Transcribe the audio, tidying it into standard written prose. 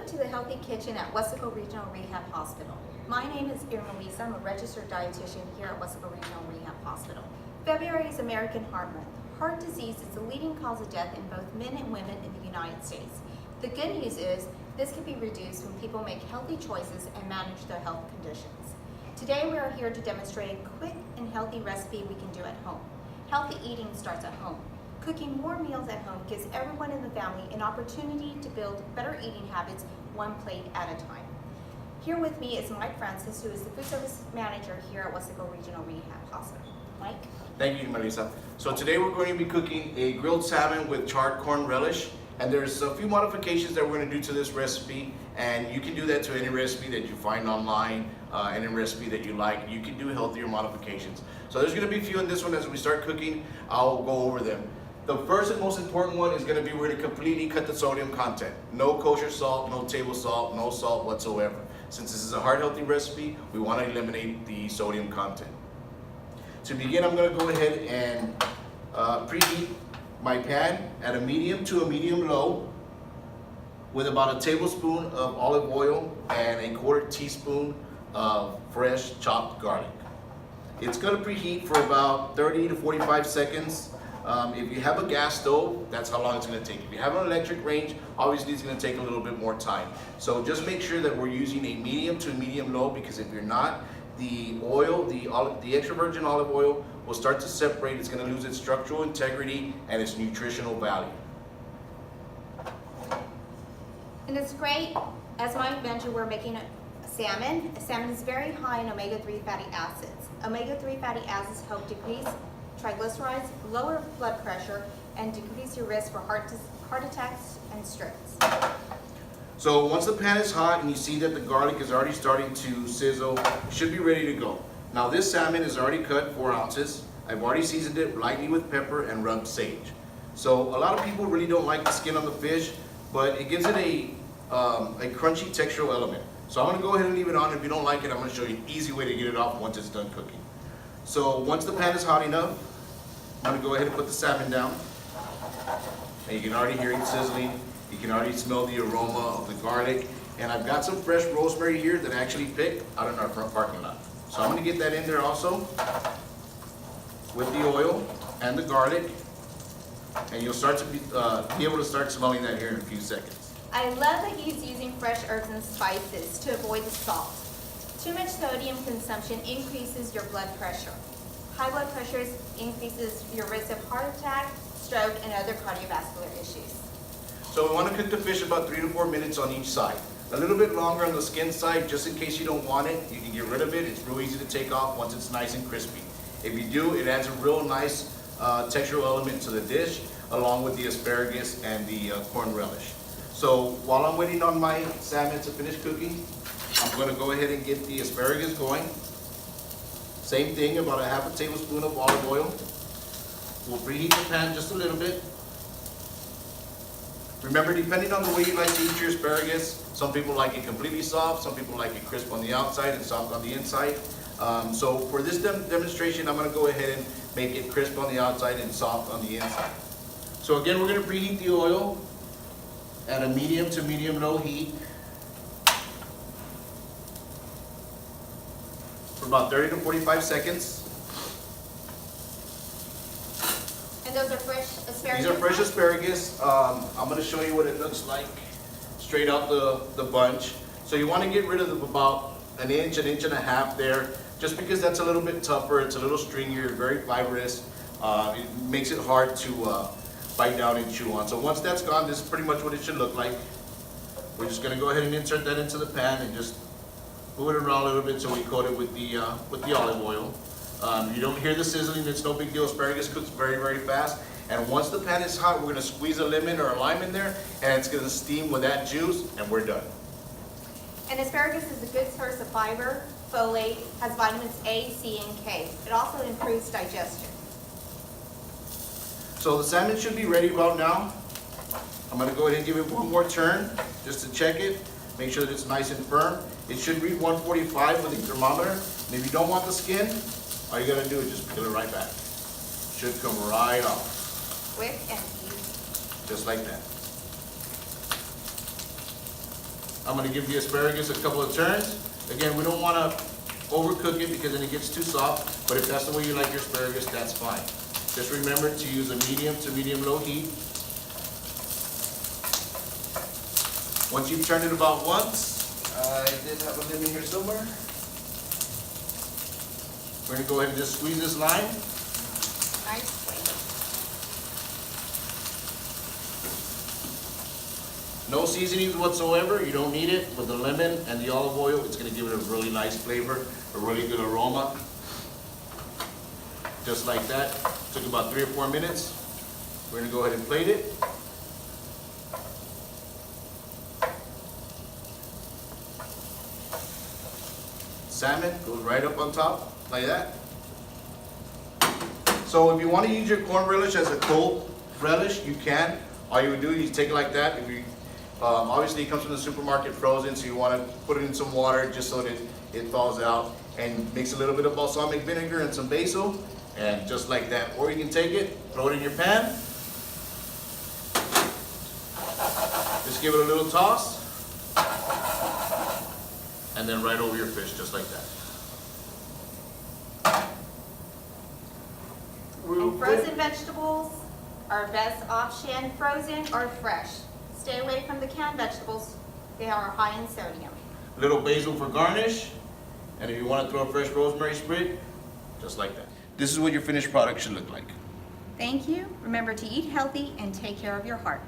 to the Healthy Kitchen at Weslaco Regional Rehab Hospital. My name is Irmalissa. I'm a registered dietitian here at Weslaco Regional Rehab Hospital. February is American Heart Month. Heart disease is the leading cause of death in both men and women in the United States. The good news is this can be reduced when people make healthy choices and manage their health conditions. Today we are here to demonstrate a quick and healthy recipe we can do at home. Healthy eating starts at home. Cooking more meals at home gives everyone in the family an opportunity to build better eating habits one plate at a time. Here with me is Mike Francis, who is the food service manager here at Weslaco Regional Rehab Hospital. Mike? Thank you, Melissa. So today we're going to be cooking a grilled salmon with charred-corn relish, and there's a few modifications that we're going to do to this recipe, and you can do that to any recipe that you find online, any recipe that you like. You can do healthier modifications. So there's going to be a few in this one. As we start cooking, I'll go over them. The first and most important one is going to be we're going to completely cut the sodium content. No kosher salt, no table salt, no salt whatsoever. Since this is a heart healthy recipe, we want to eliminate the sodium content. To begin, I'm going to go ahead and preheat my pan at a medium to a medium low with about a tablespoon of olive oil and a quarter teaspoon of fresh chopped garlic. It's going to preheat for about 30 to 45 seconds. If you have a gas stove, that's how long it's going to take. If you have an electric range, obviously it's going to take a little bit more time. So just make sure that we're using a medium to medium low, because if you're not, the oil, the extra virgin olive oil will start to separate. It's going to lose its structural integrity and its nutritional value. And it's great, as Mike mentioned, we're making salmon. Salmon is very high in omega-3 fatty acids. Omega-3 fatty acids help decrease triglycerides, lower blood pressure, and decrease your risk for heart attacks and strokes. So once the pan is hot and you see that the garlic is already starting to sizzle, it should be ready to go. Now this salmon is already cut 4 ounces. I've already seasoned it lightly with pepper and rubbed sage. So a lot of people really don't like the skin on the fish, but it gives it a crunchy textural element. So I'm going to go ahead and leave it on. If you don't like it, I'm going to show you an easy way to get it off once it's done cooking. So once the pan is hot enough, I'm going to go ahead and put the salmon down. And you can already hear it sizzling. You can already smell the aroma of the garlic. And I've got some fresh rosemary here that I actually picked out in our front parking lot. So I'm going to get that in there also with the oil and the garlic. And you'll start to be able to start smelling that here in a few seconds. I love that he's using fresh herbs and spices to avoid the salt. Too much sodium consumption increases your blood pressure. High blood pressure increases your risk of heart attack, stroke, and other cardiovascular issues. So we want to cook the fish about 3 to 4 minutes on each side. A little bit longer on the skin side, just in case you don't want it. You can get rid of it. It's real easy to take off once it's nice and crispy. If you do, it adds a real nice textural element to the dish, along with the asparagus and the corn relish. So while I'm waiting on my salmon to finish cooking, I'm going to go ahead and get the asparagus going. Same thing, about a half a tablespoon of olive oil. We'll preheat the pan just a little bit. Remember, depending on the way you like to eat your asparagus, some people like it completely soft, some people like it crisp on the outside and soft on the inside. So for this demonstration, I'm going to go ahead and make it crisp on the outside and soft on the inside. So again, we're going to preheat the oil at a medium to medium low heat for about 30 to 45 seconds. And those are fresh asparagus? These are fresh asparagus. I'm going to show you what it looks like straight out the bunch. So you want to get rid of about an inch and a half there, just because that's a little bit tougher. It's a little stringier, very fibrous. It makes it hard to bite down and chew on. So once that's gone, this is pretty much what it should look like. We're just going to go ahead and insert that into the pan and just move it around a little bit so we coat it with the olive oil. You don't hear the sizzling, it's no big deal. Asparagus cooks very, very fast. And once the pan is hot, we're going to squeeze a lemon or a lime in there, and it's going to steam with that juice, and we're done. And asparagus is a good source of fiber, folate, has vitamins A, C, and K. It also improves digestion. So the salmon should be ready about now. I'm going to go ahead and give it one more turn just to check it. Make sure that it's nice and firm. It should read 145 with the thermometer. And if you don't want the skin, all you got to do is just peel it right back. Should come right off. Quick and easy. Just like that. I'm gonna give the asparagus a couple of turns. Again, we don't wanna overcook it because then it gets too soft, but if that's the way you like your asparagus, that's fine. Just remember to use a medium to medium-low heat. Once you've turned it about once, I did have a lemon here somewhere. We're gonna go ahead and just squeeze this lime. Nice. No seasonings whatsoever, you don't need it. With the lemon and the olive oil, it's gonna give it a really nice flavor, a really good aroma. Just like that. Took about 3 or 4 minutes. We're gonna go ahead and plate it. Salmon goes right up on top, like that. So if you want to use your corn relish as a cold relish, you can. All you would do is take it like that. If you, obviously it comes from the supermarket frozen, so you want to put it in some water just so that it thaws out, and mix a little bit of balsamic vinegar and some basil, and just like that. Or you can take it, throw it in your pan, just give it a little toss, and then right over your fish, just like that. And frozen vegetables are best option, frozen or fresh. Stay away from the canned vegetables. They are high in sodium. Little basil for garnish, and if you want to throw a fresh rosemary sprig, just like that. This is what your finished product should look like. Thank you. Remember to eat healthy and take care of your heart.